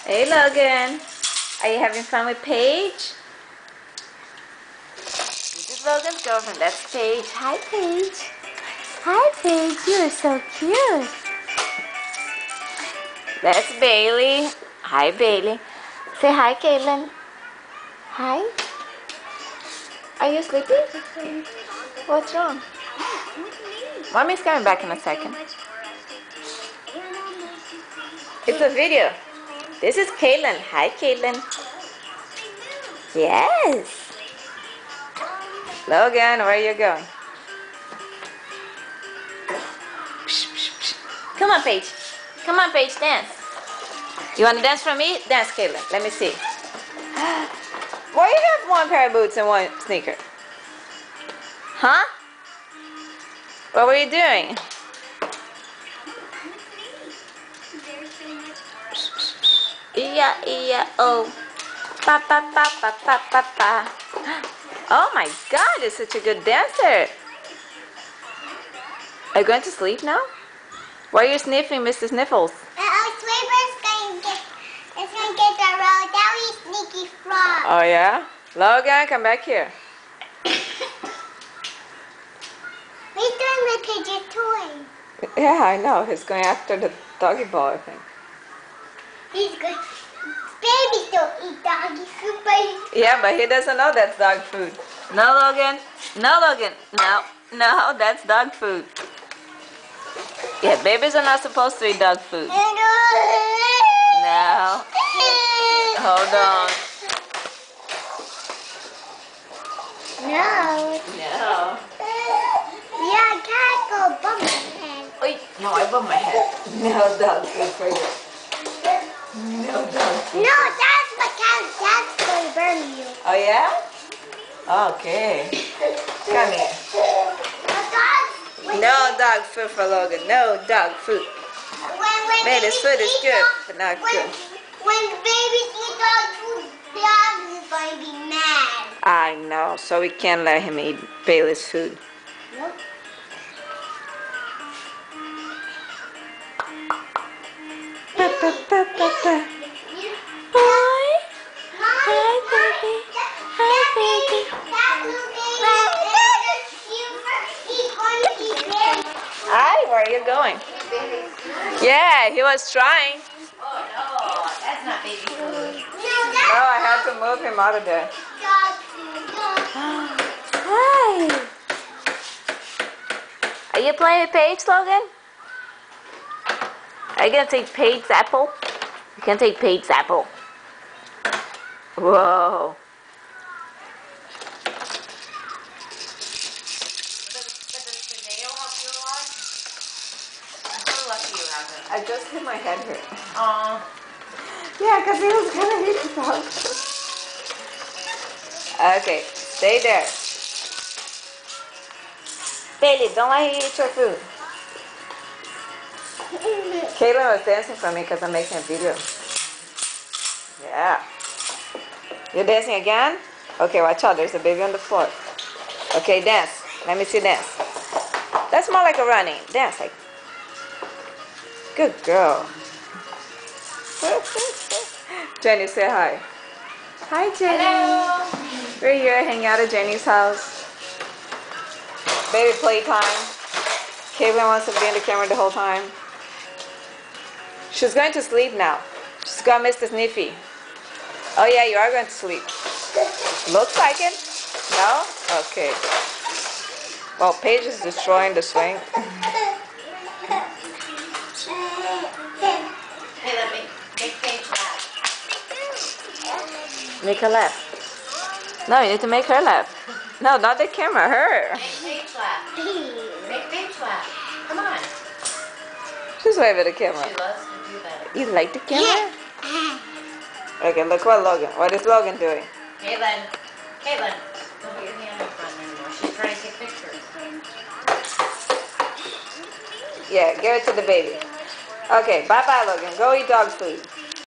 Hey Logan, are you having fun with Paige? This is Logan's girlfriend. That's Paige. Hi Paige. Hi Paige, you're so cute. That's Bailey. Hi Bailey. Say hi Caitlin. Hi. Are you sleeping? What's wrong? Mommy's coming back in a second. It's a video. This is Caitlin. Hi Caitlin. Yes. Logan, where are you going? Come on, Paige. Come on, Paige, dance. You want to dance for me? Dance, Caitlin. Let me see. Why you have one pair of boots and one sneaker? Huh? What were you doing? E-ya-e-ya-o. Pa-pa-pa-pa-pa-pa-pa. Oh my God, you're such a good dancer. Are you going to sleep now? Why are you sniffing, Mr. Sniffles? It's gonna get the road. That was sneaky frog. Oh yeah? Logan, come back here. He's doing with Page's toy. Yeah, I know. He's going after the doggy ball, I think. He's good. Babies don't eat doggy food, but Yeah, but he doesn't know that's dog food. No, Logan. No, Logan. No. No, that's dog food. Yeah, babies are not supposed to eat dog food. No. Hold on. No. No. Yeah, I can't go bump my head. Oy, no, I bumped my head. No dog food for you. No dog food. No, that's my cat. That's going to burn you. Oh, yeah? Okay. Come here. No dog food for Logan. No dog food. When Baby's food is good, but not good. When babies eat dog food, the dog is going to be mad. I know, so we can't let him eat Bailey's food. Nope. Hi. Hi, baby. Hi, baby. Hi, where are you going? Yeah, he was trying. Oh no, that's not baby food. No, I had to move him out of there. Hi. Are you playing with Paige, Logan? Are you going to take Paige's apple? You can take Paige's apple. Whoa. But does the nail help you a lot? I'm so lucky you have him. I just hit my head here. Aw. Yeah, because he was going to hit the dog. Okay, stay there. Bailey, don't let him eat your food. Caitlin was dancing for me because I'm making a video. Yeah. You're dancing again? Okay, watch out. There's a baby on the floor. Okay, dance. Let me see dance. That's more like a running. Dance like. Good girl. Jenny, say hi. Hi, Jenny. Hello. We're here hanging out at Jenny's house. Baby playtime. Caitlin wants to be in the camera the whole time. She's going to sleep now. She's got Mr. Sniffy. Oh yeah, you are going to sleep. Looks like it. No? Okay. Well, Paige is destroying the swing. Hey, let me make Paige laugh. Make her laugh. No, you need to make her laugh. No, not the camera, her. Make Paige laugh. Make Paige laugh. Come on. She's waving at the camera. She loves to do that. You like the camera? Okay, look what What is Logan doing? Caitlin. Caitlin. Don't put your hand in front anymore. She's trying to take pictures. Yeah, give it to the baby. Okay, bye-bye, Logan. Go eat dog food.